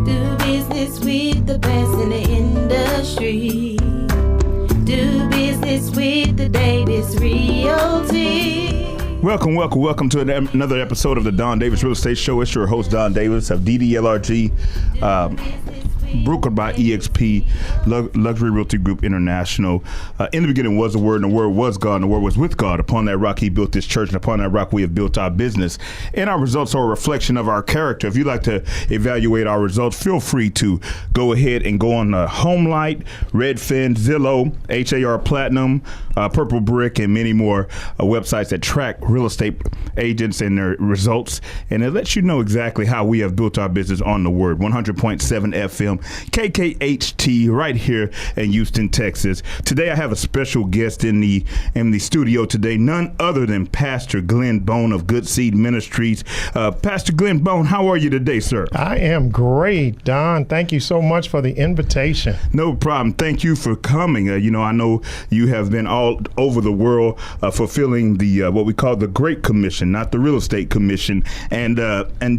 Do business with the best in the industry. Do business with the Davis Realty. Welcome to another episode of the Don Davis Real Estate Show. It's your host, Don Davis of DDLRG, brokered by EXP, Luxury Realty Group International. In the beginning was the Word, and the Word was God, and the Word was with God. Upon that rock, He built this church, and upon that rock, we have built our business. And our results are a reflection of our character. If you'd like to evaluate our results, feel free to go ahead and go on Homelight, Redfin, Zillow, HAR Platinum, Purple Brick, and many more websites that track real estate agents and their results. And it lets you know exactly how we have built our business on the Word. 100.7 FM. KKHT right here in Houston, Texas. Today I have a special guest in the studio today, none other than Pastor Glenn Bone of Good Seed Ministries. Pastor Glenn Bone, how are you today, sir? I am great, Don. Thank you so much for the invitation. No problem. Thank you for coming. I know you have been all over the world fulfilling the what we call the Great Commission, not the Real Estate Commission, and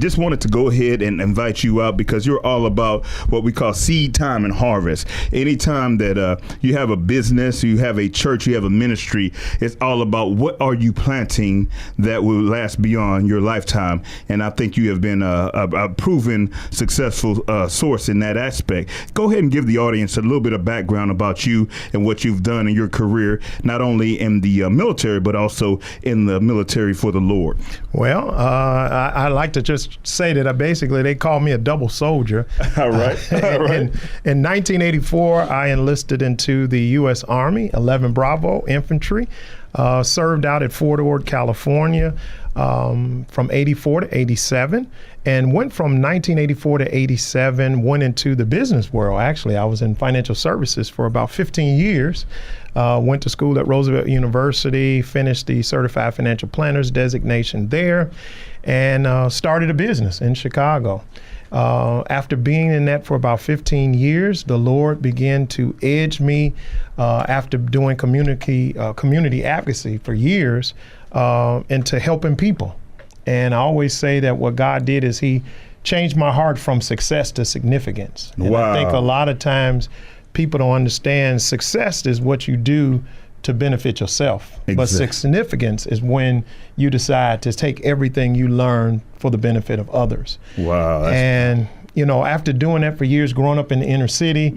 just wanted to go ahead and invite you out because you're all about what we call seed time and harvest. Anytime that you have a business, you have a church, you have a ministry, it's all about what are you planting that will last beyond your lifetime. And I think you have been a proven successful source in that aspect. Go ahead and give the audience a little bit of background about you and what you've done in your career, not only in the military, but also in the military for the Lord. Well, I like to just say that they call me a double soldier. All right. In 1984, I enlisted into the U.S. Army, 11 Bravo Infantry, served out at Fort Ord, California from 84 to 87, and went from 1984 to 87, went into the business world. Actually, I was in financial services for about 15 years. Went to school at Roosevelt University, finished the Certified Financial Planners designation there, and started a business in Chicago. After being in that for about 15 years, the Lord began to edge me after doing community advocacy for years into helping people. And I always say that what God did is He changed my heart from success to significance. And wow. I think a lot of times people don't understand success is what you do to benefit yourself. Exactly. But significance is when you decide to take everything you learn for the benefit of others. Wow. And after doing that for years, growing up in the inner city,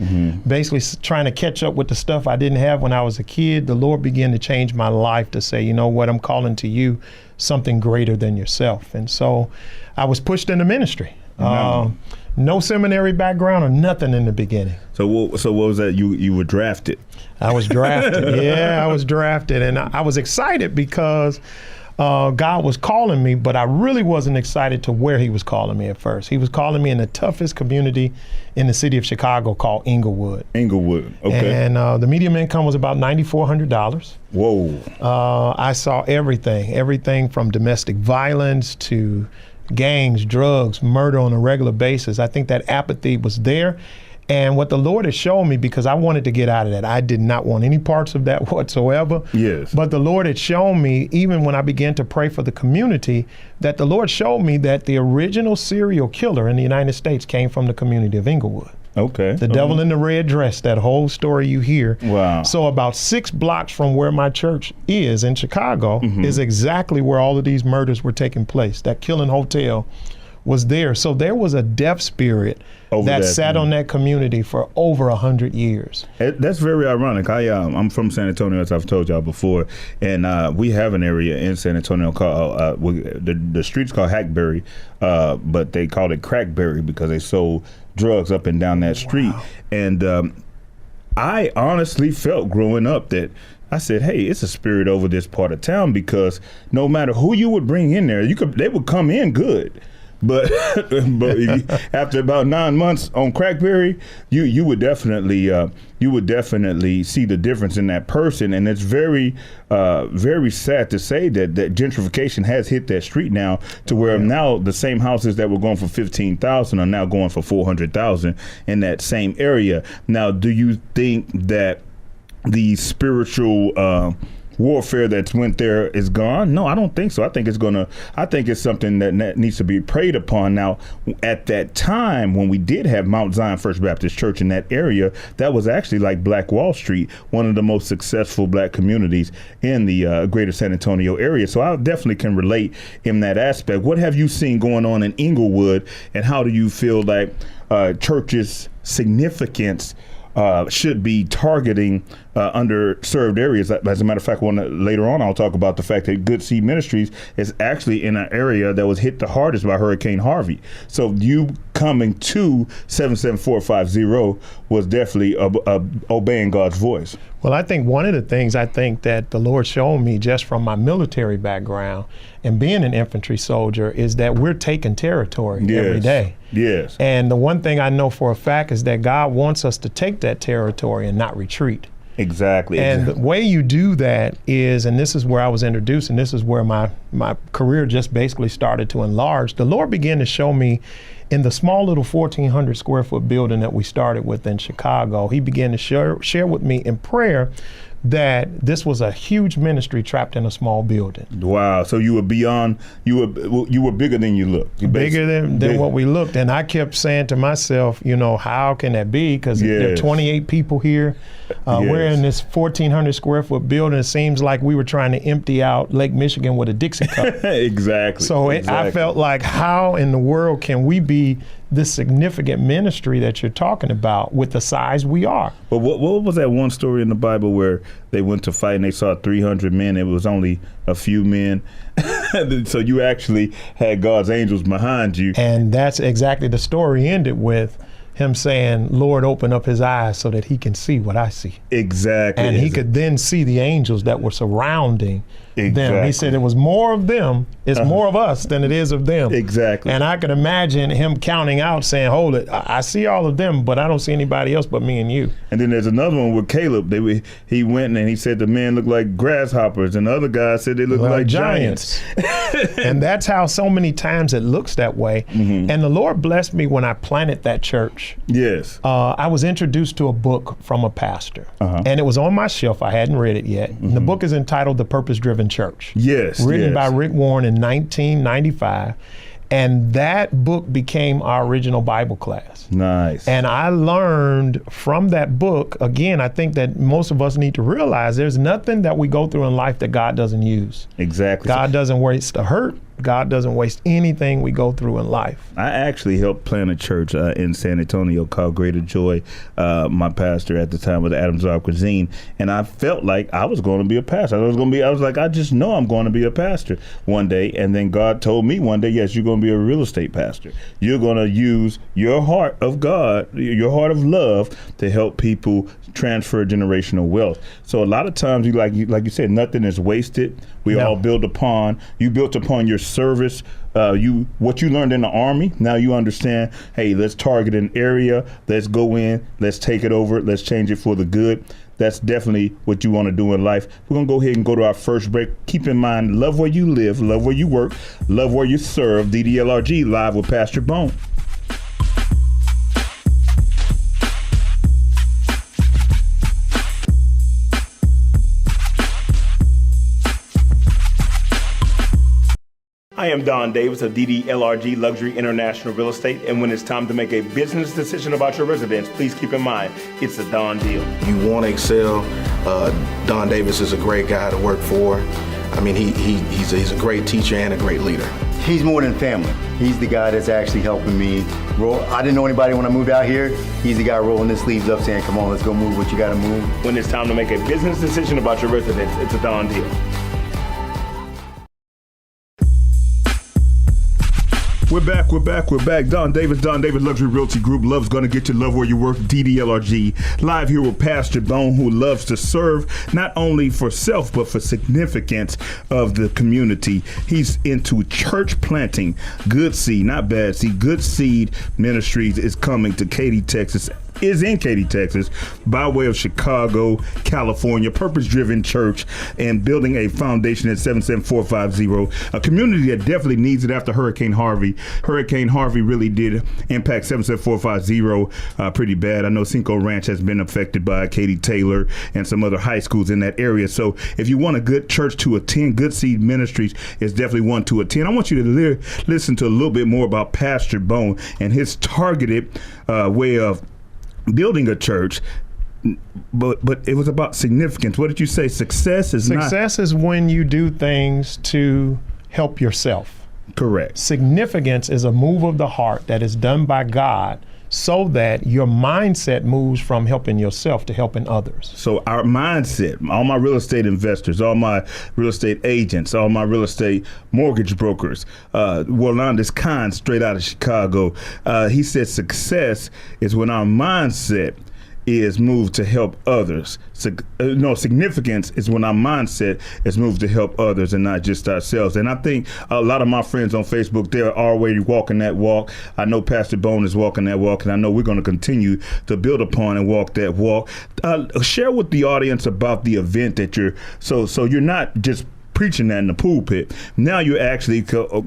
basically trying to catch up with the stuff I didn't have when I was a kid, the Lord began to change my life to say, you know what, I'm calling to you something greater than yourself. And so I was pushed into ministry. No seminary background or nothing in the beginning. So what was that? You were drafted? I was drafted. Yeah, I was drafted. And I was excited because God was calling me, but I really wasn't excited to where He was calling me at first. He was calling me in the toughest community in the city of Chicago called Inglewood. Inglewood, okay. And the median income was about $9,400. Whoa. I saw everything from domestic violence to gangs, drugs, murder on a regular basis. I think that apathy was there. And what the Lord has shown me, because I wanted to get out of that, I did not want any parts of that whatsoever. Yes. But the Lord had shown me, even when I began to pray for the community, that the Lord showed me that the original serial killer in the United States came from the community of Inglewood. Okay. The devil in the red dress, that whole story you hear. Wow. So about 6 blocks from where my church is in Chicago is exactly where all of these murders were taking place. That Killing Hotel was there. So there was a death spirit that sat on that community for over 100 years. That's very ironic. I'm from San Antonio, as I've told y'all before, and we have an area in San Antonio called the street's called Hackberry, but they called it Crackberry because they sold drugs up and down that street. Wow. And I honestly felt growing up that I said, hey, it's a spirit over this part of town, because no matter who you would bring in there, they would come in good. But after about 9 months on Crackberry, you would definitely see the difference in that person, and it's very sad to say that gentrification has hit that street now, to where now the same houses that were going for $15,000 are now going for $400,000 in that same area. Now, do you think that the spiritual warfare that's went there is gone? No, I don't think so. I think it's something that needs to be prayed upon. Now, at that time when we did have Mount Zion First Baptist Church in that area, that was actually like Black Wall Street, one of the most successful black communities in the greater San Antonio area. So I definitely can relate in that aspect. What have you seen going on in Inglewood, and how do you feel like churches' significance should be targeting underserved areas? As a matter of fact, later on I'll talk about the fact that Good Seed Ministries is actually in an area that was hit the hardest by Hurricane Harvey. So you coming to 77450 was definitely obeying God's voice. Well, I think one of the things I think that the Lord showed me just from my military background and being an infantry soldier is that we're taking territory every day. Yes. And the one thing I know for a fact is that God wants us to take that territory and not retreat. Exactly. And the way you do that is, and this is where I was introduced, and this is where my career just basically started to enlarge. The Lord began to show me in the small little 1,400 square foot building that we started with in Chicago. He began to share with me in prayer that this was a huge ministry trapped in a small building. Wow. So you were beyond, you were bigger than you looked. Bigger than what we looked. And I kept saying to myself, how can that be? Because there are 28 people here. We're in this 1,400 square foot building. It seems like we were trying to empty out Lake Michigan with a Dixie cup. Exactly. So I felt like, how in the world can we be this significant ministry that you're talking about with the size we are? But what was that one story in the Bible where they went to fight and they saw 300 men? It was only a few men. So you actually had God's angels behind you. And that's exactly the story ended with him saying, Lord, open up his eyes so that he can see what I see. Exactly. And he could then see the angels that were surrounding them. He said it was more of them, it's more of us than it is of them. Exactly. And I could imagine him counting out saying, hold it, I see all of them, but I don't see anybody else but me and you. And then there's another one with Caleb. He went and he said the men look like grasshoppers, and the other guy said they look like giants. And that's how so many times it looks that way. Mm-hmm. And the Lord blessed me when I planted that church. Yes. I was introduced to a book from a pastor, and it was on my shelf. I hadn't read it yet. Mm-hmm. The book is entitled The Purpose-Driven Church. Yes. Written by Rick Warren in 1995. And that book became our original Bible class. Nice. And I learned from that book, again, I think that most of us need to realize there's nothing that we go through in life that God doesn't use. Exactly. God doesn't waste a hurt. God doesn't waste anything we go through in life. I actually helped plant a church in San Antonio called Greater Joy. My pastor at the time was Adam Czar Cuisine, and I felt like I was going to be a pastor. I was like, I just know I'm going to be a pastor one day. And then God told me one day, yes, you're going to be a real estate pastor. You're going to use your heart of God, your heart of love, to help people transfer generational wealth. So a lot of times, like you said, nothing is wasted. We all build upon. You built upon your service. What you learned in the Army. Now you understand. Hey, let's target an area. Let's go in. Let's take it over. Let's change it for the good. That's definitely what you want to do in life. We're going to go ahead and go to our first break. Keep in mind, love where you live, love where you work, love where you serve. DDLRG live with Pastor Bone. I am Don Davis of DDLRG Luxury International Real Estate, and when it's time to make a business decision about your residence, please keep in mind, it's a Don deal. You want to excel, Don Davis is a great guy to work for. I mean, he's a great teacher and a great leader. He's more than family. He's the guy that's actually helping me roll. I didn't know anybody when I moved out here. He's the guy rolling his sleeves up saying, come on, let's go move what you got to move. When it's time to make a business decision about your residence, it's a Don deal. We're back. Don Davis Luxury Realty Group. Love's gonna get you love where you work. DDLRG. Live here with Pastor Bone, who loves to serve not only for self, but for significance of the community. He's into church planting. Good Seed, not Bad Seed. Good Seed Ministries is coming to Katy, Texas, is in Katy, Texas, by way of Chicago, California, purpose-driven church, and building a foundation at 77450, a community that definitely needs it after Hurricane Harvey. Hurricane Harvey really did impact 77450 pretty bad. I know Cinco Ranch has been affected by Katy Taylor and some other high schools in that area. So if you want a good church to attend, Good Seed Ministries is definitely one to attend. I want you to listen to a little bit more about Pastor Bone and his targeted way of building a church, but it was about significance. What did you say? Success is when you do things to help yourself. Correct. Significance is a move of the heart that is done by God so that your mindset moves from helping yourself to helping others. So our mindset, all my real estate investors, all my real estate agents, all my real estate mortgage brokers, Rolandis Khan, straight out of Chicago, he said success is when our mindset is moved to help others. Significance is when our mindset is moved to help others and not just ourselves. And I think a lot of my friends on Facebook, they're already walking that walk. I know Pastor Bone is walking that walk, and I know we're going to continue to build upon and walk that walk. Share with the audience about the event that so you're not just preaching that in the pulpit. Now you're actually go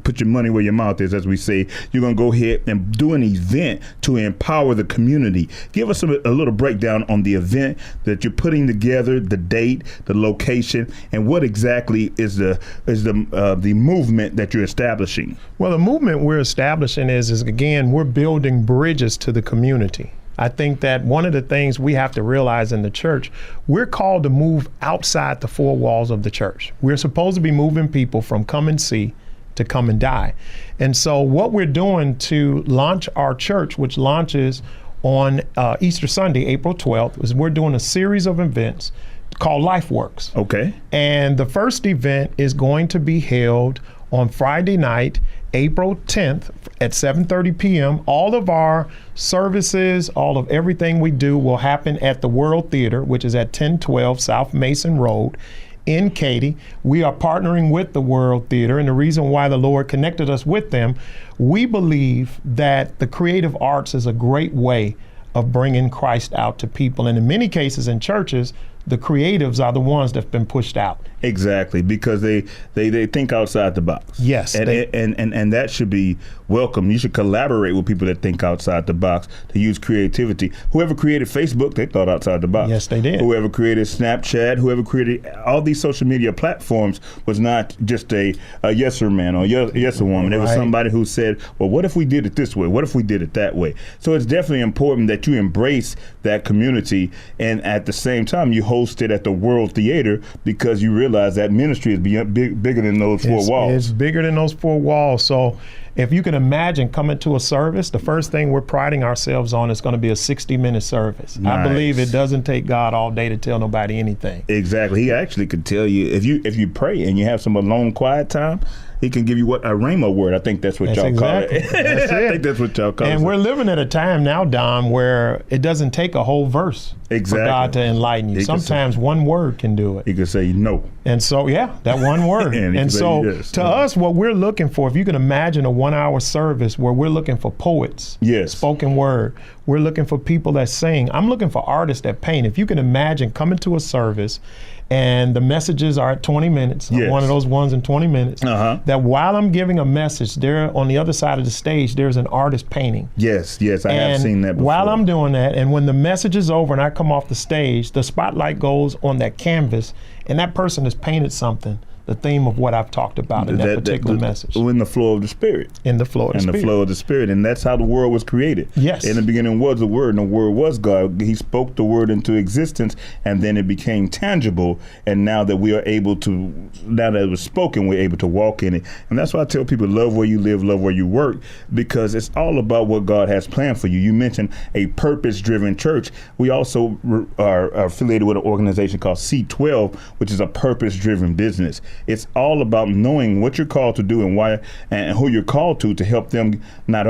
put your money where your mouth is, as we say. You're going to go ahead and do an event to empower the community. Give us a little breakdown on the event that you're putting together, the date, the location, and what exactly is the movement that you're establishing. Well, the movement we're establishing is again, we're building bridges to the community. I think that one of the things we have to realize in the church, we're called to move outside the four walls of the church. We're supposed to be moving people from come and see to come and die. And so what we're doing to launch our church, which launches on Easter Sunday, April 12th, is we're doing a series of events called LifeWorks. Okay. And the first event is going to be held on Friday night, April 10th at 7:30 p.m. All of our services, all of everything we do will happen at the World Theater, which is at 1012 South Mason Road in Katy. We are partnering with the World Theater, and the reason why the Lord connected us with them, we believe that the creative arts is a great way of bringing Christ out to people. And in many cases in churches, the creatives are the ones that have been pushed out. Exactly, because they think outside the box. Yes. And that should be welcome. You should collaborate with people that think outside the box, to use creativity. Whoever created Facebook, they thought outside the box. Yes, they did. Whoever created Snapchat, whoever created all these social media platforms was not just a yes-er man or yes-er woman. It was somebody who said, well, what if we did it this way? What if we did it that way? So it's definitely important that you embrace that community, and at the same time, you host it at the World Theater, because you realize that ministry is bigger than those four walls. It's bigger than those four walls. So if you can imagine coming to a service, the first thing we're priding ourselves on is going to be a 60-minute service. Nice. I believe it doesn't take God all day to tell nobody anything. Exactly. He actually could tell you, if you pray and you have some alone quiet time, he can give you a rhema word. I think that's what y'all call it. That's I think that's what y'all call it. And we're living at a time now, Dom, where it doesn't take a whole verse for God to enlighten you. Sometimes one word can do it. He can say no. And so, yeah, that one word. and so yes. To us, what we're looking for, if you can imagine a 1-hour service where we're looking for poets, yes, spoken word, we're looking for people that sing. I'm looking for artists that paint. If you can imagine coming to a service and the messages are at 20 minutes, yes, one of those ones in 20 minutes, that while I'm giving a message, there on the other side of the stage, there's an artist painting. Yes, I have seen that before. While I'm doing that, and when the message is over and I come off the stage, the spotlight goes on that canvas, and that person has painted something, the theme of what I've talked about in that particular message. In the flow of the Spirit. In the flow of the Spirit. In the flow of the Spirit. And that's how the world was created. Yes. In the beginning was the Word, and the Word was God. He spoke the Word into existence, and then it became tangible. And now that we are able to, now that it was spoken, we're able to walk in it. And that's why I tell people, love where you live, love where you work, because it's all about what God has planned for you. You mentioned a purpose-driven church. We also are affiliated with an organization called C12, which is a purpose-driven business. It's all about knowing what you're called to do and why and who you're called to help them not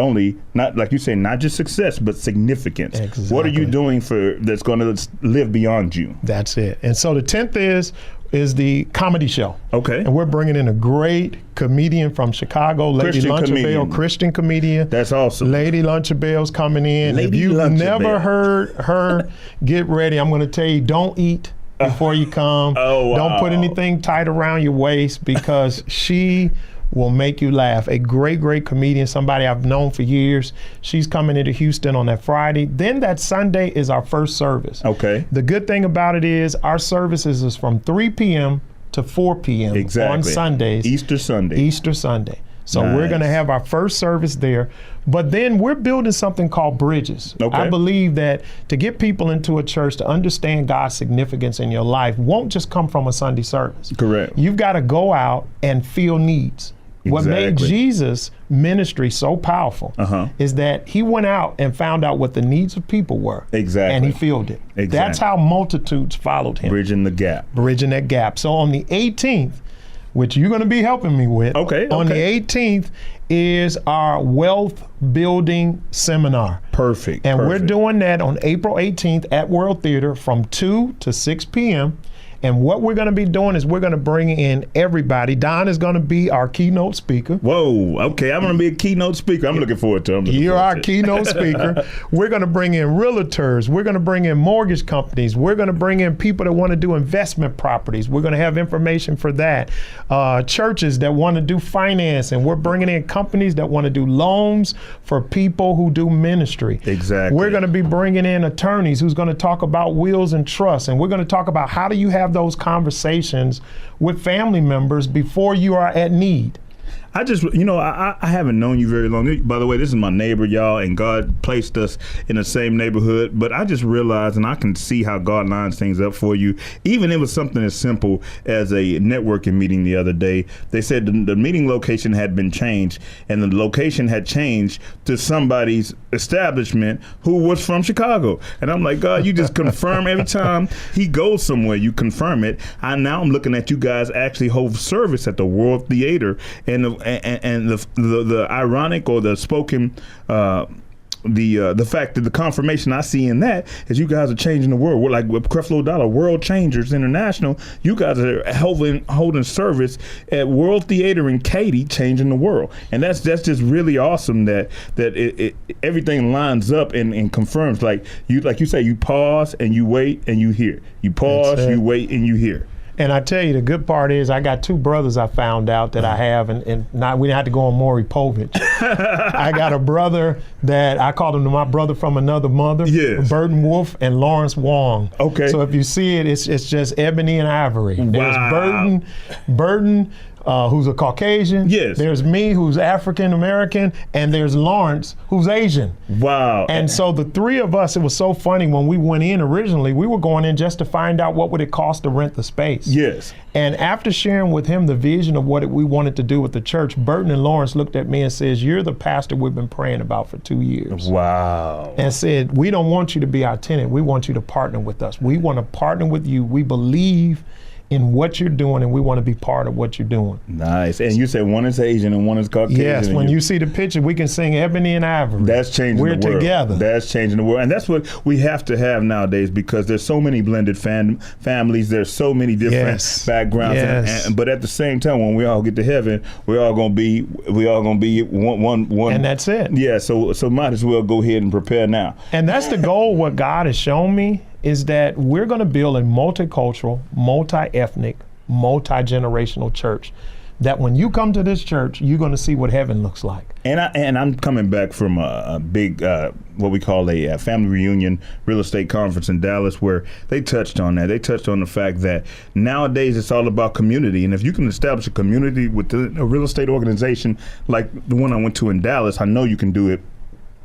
like you say, not just success, but significance. Exactly. What are you doing that's going to live beyond you? That's it. And so the 10th is is the comedy show. Okay. And we're bringing in a great comedian from Chicago, Lady Lunchabelle, Christian comedian. That's awesome. Lady Lunchabelle's coming in. Lady if you've Lunchabelle. never heard her, get ready. I'm going to tell you, don't eat before you come. Oh, wow. Don't put anything tight around your waist because she will make you laugh. A great, great comedian, somebody I've known for years. She's coming into Houston on that Friday. Then that Sunday is our first service. Okay. The good thing about it is our services is from 3 p.m. to 4 p.m. Exactly. on Sundays. Easter Sunday. So we're Nice. going to have our first service there. But then we're building something called Bridges. Okay. I believe that to get people into a church to understand God's significance in your life won't just come from a Sunday service. Correct. You've got to go out and feel needs. What made Exactly. Jesus' ministry so powerful Uh-huh. is that he went out and found out what the needs of people were. Exactly. And he filled it. Exactly. That's how multitudes followed him. Bridging the gap. Bridging that gap. So on the 18th, which you're going to be helping me with. Okay, On the okay. 18th is our wealth building seminar. Perfect. And we're perfect. doing that on April 18th at World Theater from 2 to 6 p.m. And what we're going to be doing is we're going to bring in everybody. Don is going to be our keynote speaker. Whoa, okay, I'm gonna be a keynote speaker. I'm looking forward to it. You're our keynote speaker. We're going to bring in realtors. We're going to bring in mortgage companies. We're going to bring in people that want to do investment properties. We're going to have information for that. Churches that want to do finance, and we're bringing in companies that want to do loans for people who do ministry. Exactly. We're going to be bringing in attorneys who's going to talk about wills and trusts, and we're going to talk about how do you have those conversations with family members before you are at need. I just, I haven't known you very long. By the way, this is my neighbor, y'all, and God placed us in the same neighborhood. But I just realized, and I can see how God lines things up for you. Even it was something as simple as a networking meeting the other day. They said the meeting location had been changed, and the location had changed to somebody's establishment who was from Chicago. And I'm like, God, you just confirm every time he goes somewhere, you confirm it. Now I'm looking at you guys actually hold service at the World Theater, and the ironic or the spoken the fact that the confirmation I see in that is you guys are changing the world. We're like with Creflo Dollar, World Changers International. You guys are holding service at World Theater in Katy, changing the world, and that's just really awesome that it everything lines up and confirms. Like you say, you pause and you wait and you hear. You pause, you wait, and you hear. And I tell you, the good part is I got two brothers I found out that I have, and not, we didn't have to go on Maury Povich. I got a brother that I called him my brother from another mother, Yes. Burton Wolf and Lawrence Wong. Okay. So if you see it, it's just ebony and ivory. There's Wow. Burton, who's a Caucasian. Yes. There's me, who's African American, and there's Lawrence, who's Asian. Wow. And so the three of us, it was so funny when we went in originally, we were going in just to find out what would it cost to rent the space. Yes. And after sharing with him the vision of what we wanted to do with the church, Burton and Lawrence looked at me and says, "You're the pastor we've been praying about for 2 years." Wow. And said, "We don't want you to be our tenant. We want you to partner with us. We want to partner with you. We believe in what you're doing, and we want to be part of what you're doing." Nice. And you said one is Asian and one is Caucasian. Yes, when you see the picture, we can sing ebony and ivory. That's changing We're the world. together. That's changing the world. And that's what we have to have nowadays, because there's so many blended families. There's so many different Yes. backgrounds. Yes. But at the same time, when we all get to heaven, we're all gonna be one. And that's it. Yeah, so might as well go ahead and prepare now. And that's the goal. What God has shown me is that we're going to build a multicultural, multi-ethnic, multi-generational church. That when you come to this church, you're going to see what heaven looks like. And I'm coming back from a big, what we call a family reunion real estate conference in Dallas, where they touched on that. They touched on the fact that nowadays it's all about community. And if you can establish a community with a real estate organization like the one I went to in Dallas, I know you can do it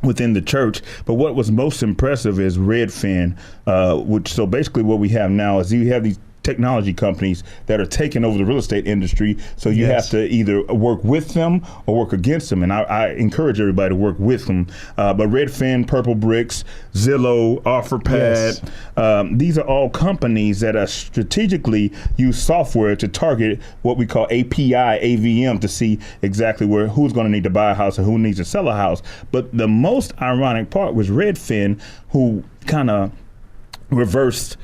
within the church. But what was most impressive is Redfin, so basically what we have now is you have these technology companies that are taking over the real estate industry. So you Yes. have to either work with them or work against them. And I encourage everybody to work with them. But Redfin, Purple Bricks, Zillow, OfferPad, these are all companies that are strategically use software to target what we call API, AVM, to see exactly who's going to need to buy a house and who needs to sell a house. But the most ironic part was Redfin, who kind of reversed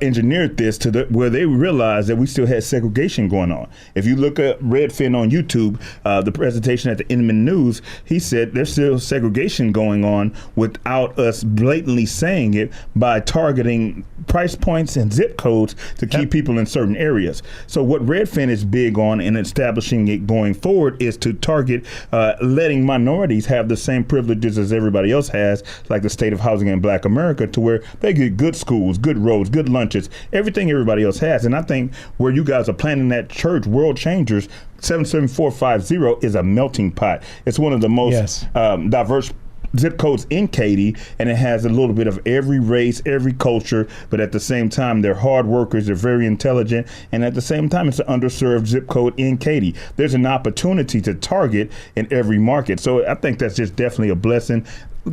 engineered this to where they realized that we still had segregation going on. If you look at Redfin on YouTube, the presentation at the Inman News, he said there's still segregation going on without us blatantly saying it by targeting price points and zip codes to keep people in certain areas. So what Redfin is big on in establishing it going forward is to target letting minorities have the same privileges as everybody else has, like the state of housing in Black America, to where they get good schools, good roads, good lunches, everything everybody else has. And I think where you guys are planning that church, World Changers, 77450 is a melting pot. It's one of the most diverse zip codes in Katy, and it has a little bit of every race, every culture, but at the same time, they're hard workers, they're very intelligent, and at the same time, it's an underserved zip code in Katy. There's an opportunity to target in every market. So I think that's just definitely a blessing.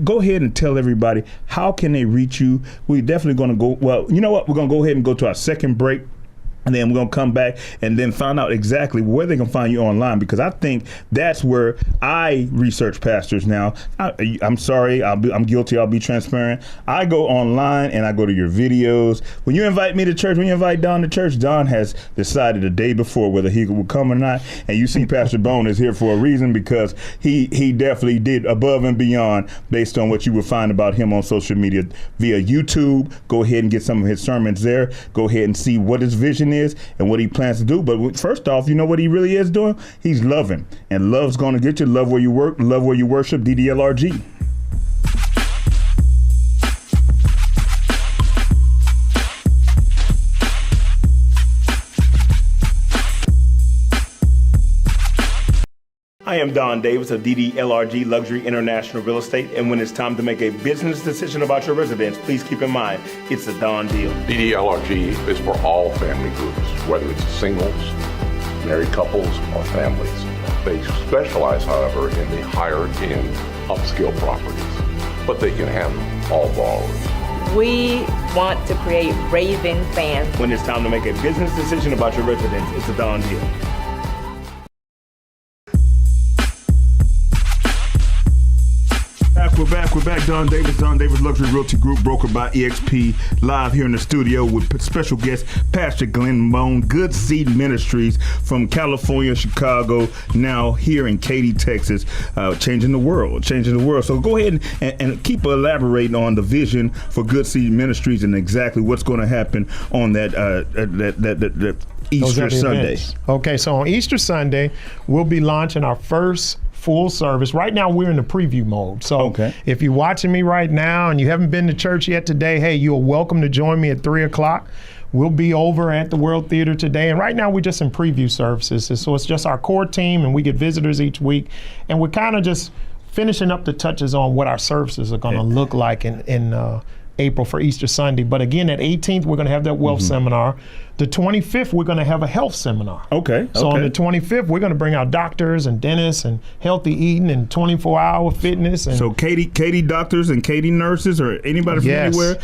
Go ahead and tell everybody, how can they reach you? We're definitely going to go, well, you know what? We're going to go ahead and go to our second break. And then we're going to come back and then find out exactly where they can find you online, because I think that's where I research pastors now. I'm sorry, I'm guilty, I'll be transparent. I go online and I go to your videos. When you invite me to church, when you invite Don to church, Don has decided the day before whether he will come or not. And you see Pastor Bone is here for a reason, because he definitely did above and beyond based on what you will find about him on social media via YouTube. Go ahead and get some of his sermons there. Go ahead and see what his vision is and what he plans to do. But first off, you know what he really is doing? He's loving, and love's going to get you. Love where you work, love where you worship. DDLRG. I am Don Davis of DDLRG Luxury International Real Estate, and when it's time to make a business decision about your residence, please keep in mind, it's a Don deal. DDLRG is for all family groups, whether it's singles, married couples, or families. They specialize, however, in the higher-end upscale properties, but they can handle all borrowers. We want to create raving fans. When it's time to make a business decision about your residence, it's a Don deal. We're back. Don Davis Luxury Realty Group, brokered by EXP, live here in the studio with special guest Pastor Glenn Bone, Good Seed Ministries from California, Chicago, now here in Katy, Texas, changing the world. So go ahead and keep elaborating on the vision for Good Seed Ministries and exactly what's going to happen on that Easter Sunday. Okay, so on Easter Sunday, we'll be launching our first full service. Right now, we're in the preview mode. So if you're watching me right now and you haven't been to church yet today, hey, you're welcome to join me at 3 o'clock. We'll be over at the World Theater today. And right now, we're just in preview services. So it's just our core team, and we get visitors each week. And we're kind of just finishing up the touches on what our services are going to look like in April for Easter Sunday. But again, at 18th, we're going to have that wealth seminar. The 25th, we're going to have a health seminar. So on the 25th, we're going to bring out doctors and dentists and healthy eating and 24-hour fitness. And so Katy doctors and Katy nurses, or anybody from anywhere,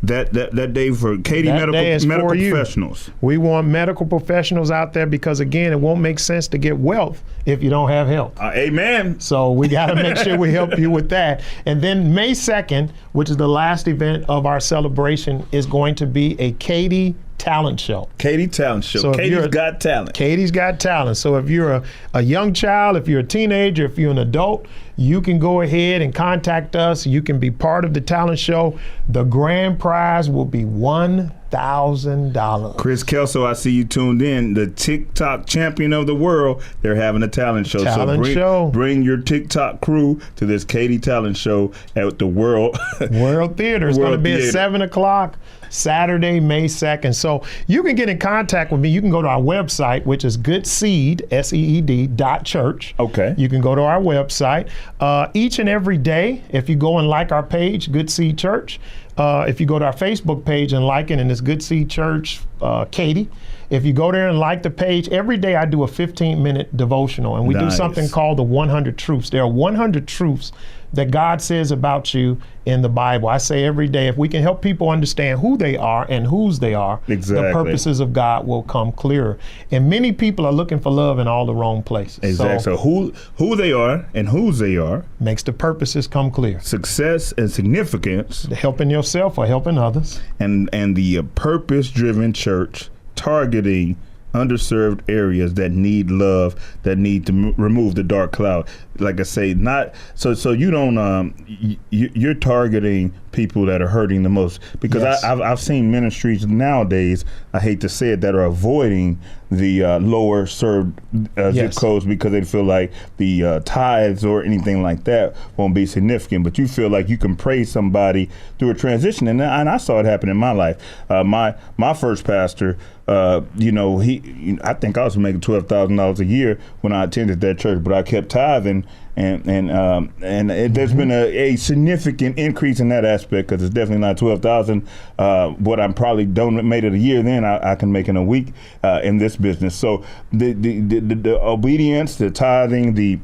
that day for Katy medical professionals. We want medical professionals out there, because again, it won't make sense to get wealth if you don't have health. Amen. So we got to make sure we help you with that. And then May 2nd, which is the last event of our celebration, is going to be a Katy talent show. Katy talent show. So Katy's got talent. Katy's got talent. So if you're a young child, if you're a teenager, if you're an adult, you can go ahead and contact us. You can be part of the talent show. The grand prize will be $1,000. Chris Kelso, I see you tuned in. The TikTok champion of the world. They're having a talent show. Bring your TikTok crew to this Katy talent show at the World Theater. It's going to be at 7 o'clock. Saturday, May 2nd. So you can get in contact with me. You can go to our website, which is goodseed, SEED.church. Okay. You can go to our website. Each and every day, if you go and like our page, Good Seed Church, if you go to our Facebook page and like it, and it's Good Seed Church, Katy, If you go there and like the page, every day I do a 15-minute devotional, and we do something called the 100 Truths. There are 100 truths that God says about you in the Bible. I say every day, if we can help people understand who they are and whose they are, the purposes of God will come clearer. And many people are looking for love in all the wrong places. Exactly. So who they are and whose they are makes the purposes come clear. Success and significance. Helping yourself or helping others. And the purpose-driven church targeting underserved areas that need love, that need to remove the dark cloud. Like I say, not so you don't you're targeting people that are hurting the most, because I've seen ministries nowadays, I hate to say it, that are avoiding the lower served zip codes because they feel like the tithes or anything like that won't be significant. But you feel like you can praise somebody through a transition, and I saw it happen in my life. My first pastor, I think I was making $12,000 a year when I attended that church, but I kept tithing, and there's been a significant increase in that aspect, because it's definitely not 12,000. What I'm probably made it a year, then I can make in a week in this business. So the obedience, the tithing, the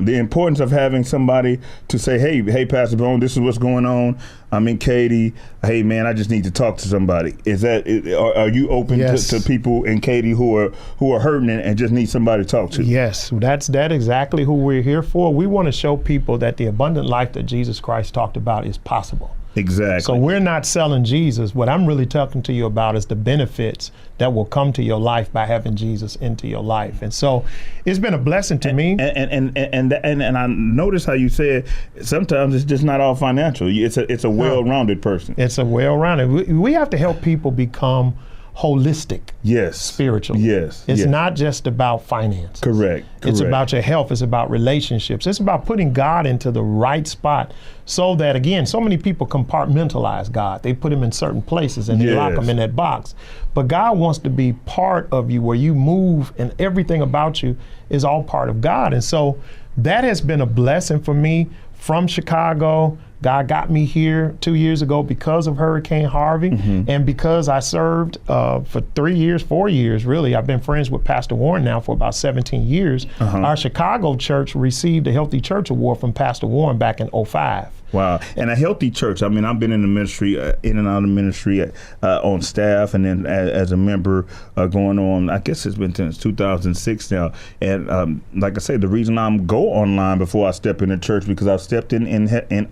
importance of having somebody to say, hey, Pastor Bone, this is what's going on. I'm in Katy. Hey, man, I just need to talk to somebody. Are you open to people in Katy who are hurting and just need somebody to talk to? Yes, that's exactly who we're here for. We want to show people that the abundant life that Jesus Christ talked about is possible. Exactly. So we're not selling Jesus. What I'm really talking to you about is the benefits that will come to your life by having Jesus into your life. And so it's been a blessing to me. And I notice how you said sometimes it's just not all financial. It's a well-rounded person. It's a well-rounded. We have to help people become holistic. Yes. Spiritually. Yes. It's not just about finances. Correct. It's about your health. It's about relationships. It's about putting God into the right spot, so that, again, so many people compartmentalize God. They put him in certain places and they lock him in that box. But God wants to be part of you, where you move and everything about you is all part of God. And so that has been a blessing for me from Chicago. God got me here 2 years ago because of Hurricane Harvey, and because I served for 4 years, really. I've been friends with Pastor Warren now for about 17 years. Our Chicago church received a Healthy Church Award from Pastor Warren back in 2005. Wow. And a healthy church. I mean, I've been in the ministry, in and out of ministry on staff, and then as a member going on, I guess it's been since 2006 now. And like I say, the reason I'm go online before I step into church, because I've stepped in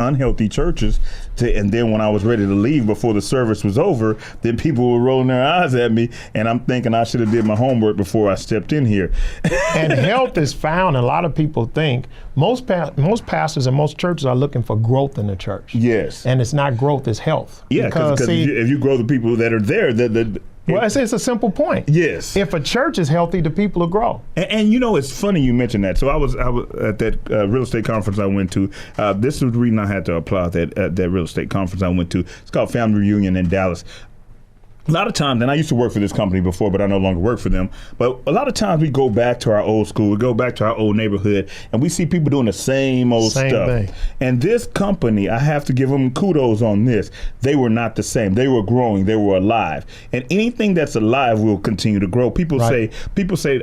unhealthy churches, and then when I was ready to leave before the service was over, then people were rolling their eyes at me, and I'm thinking I should have did my homework before I stepped in here. And health is found, a lot of people think, most pastors and most churches are looking for growth in the church. Yes. And it's not growth, it's health. Yeah, because if you grow the people that are there, well, it's a simple point. Yes. If a church is healthy, the people will grow. And it's funny you mentioned that. So I was at that real estate conference I went to. This was the reason I had to applaud that real estate conference I went to. It's called Family Reunion in Dallas. A lot of times, and I used to work for this company before, but I no longer work for them. But a lot of times we go back to our old school, we go back to our old neighborhood, and we see people doing the same old stuff. Thing. And this company, I have to give them kudos on this. They were not the same. They were growing. They were alive. And anything that's alive will continue to grow. People say,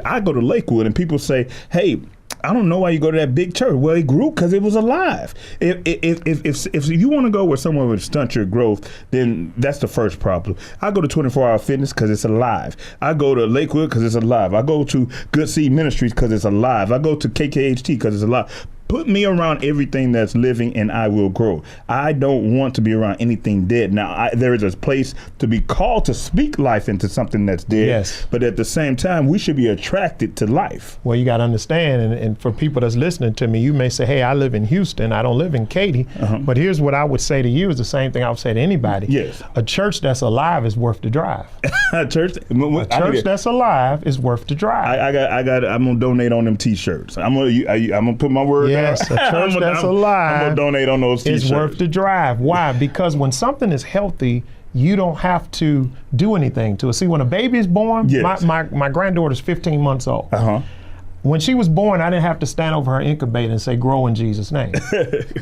I go to Lakewood, and people say, hey, I don't know why you go to that big church. Well, it grew because it was alive. If you want to go where someone would stunt your growth, then that's the first problem. I go to 24 Hour Fitness because it's alive. I go to Lakewood because it's alive. I go to Good Seed Ministries because it's alive. I go to KKHT because it's alive. Put me around everything that's living and I will grow. I don't want to be around anything dead. Now, there is a place to be called to speak life into something that's dead. Yes. But at the same time, we should be attracted to life. Well, you got to understand, and for people that's listening to me, you may say, hey, I live in Houston. I don't live in Katy. But here's what I would say to you is the same thing I would say to anybody. Yes. A church that's alive is worth the drive. A church that's alive is worth the drive. I'm going to donate on them T-shirts. I'm going to put my word. Yes, a church that's alive. I'm going to donate on those T-shirts. It's worth the drive. Why? Because when something is healthy, you don't have to do anything to it. See, when a baby is born, my granddaughter's 15 months old. When she was born, I didn't have to stand over her incubator and say, grow in Jesus' name.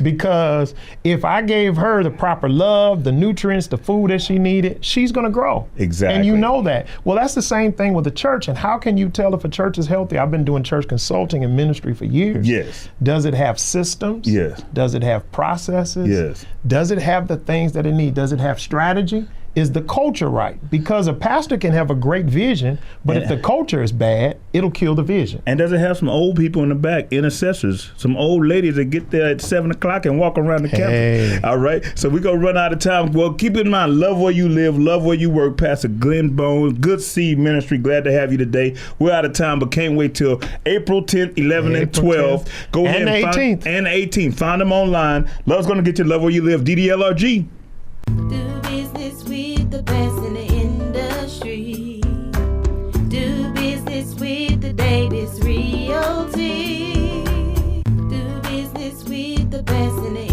Because if I gave her the proper love, the nutrients, the food that she needed, she's going to grow. Exactly. And you know that. Well, that's the same thing with the church. And how can you tell if a church is healthy? I've been doing church consulting and ministry for years. Yes. Does it have systems? Yes. Does it have processes? Yes. Does it have the things that it needs? Does it have strategy? Is the culture right? Because a pastor can have a great vision, but if the culture is bad, it'll kill the vision. And does it have some old people in the back, intercessors, some old ladies that get there at 7 o'clock and walk around the campus? All right, so we're going to run out of time. Well, keep in mind, love where you live, love where you work. Pastor Glenn Bones, Good Seed Ministry, glad to have you today. We're out of time, but can't wait till April 10th, 11th, and 12th. Go ahead and 18th. And 18th. Find them online. Love's going to get you love where you live. DDLRG. Do business with the best in the industry. Do business with the Davis Realty. Do business with the best in the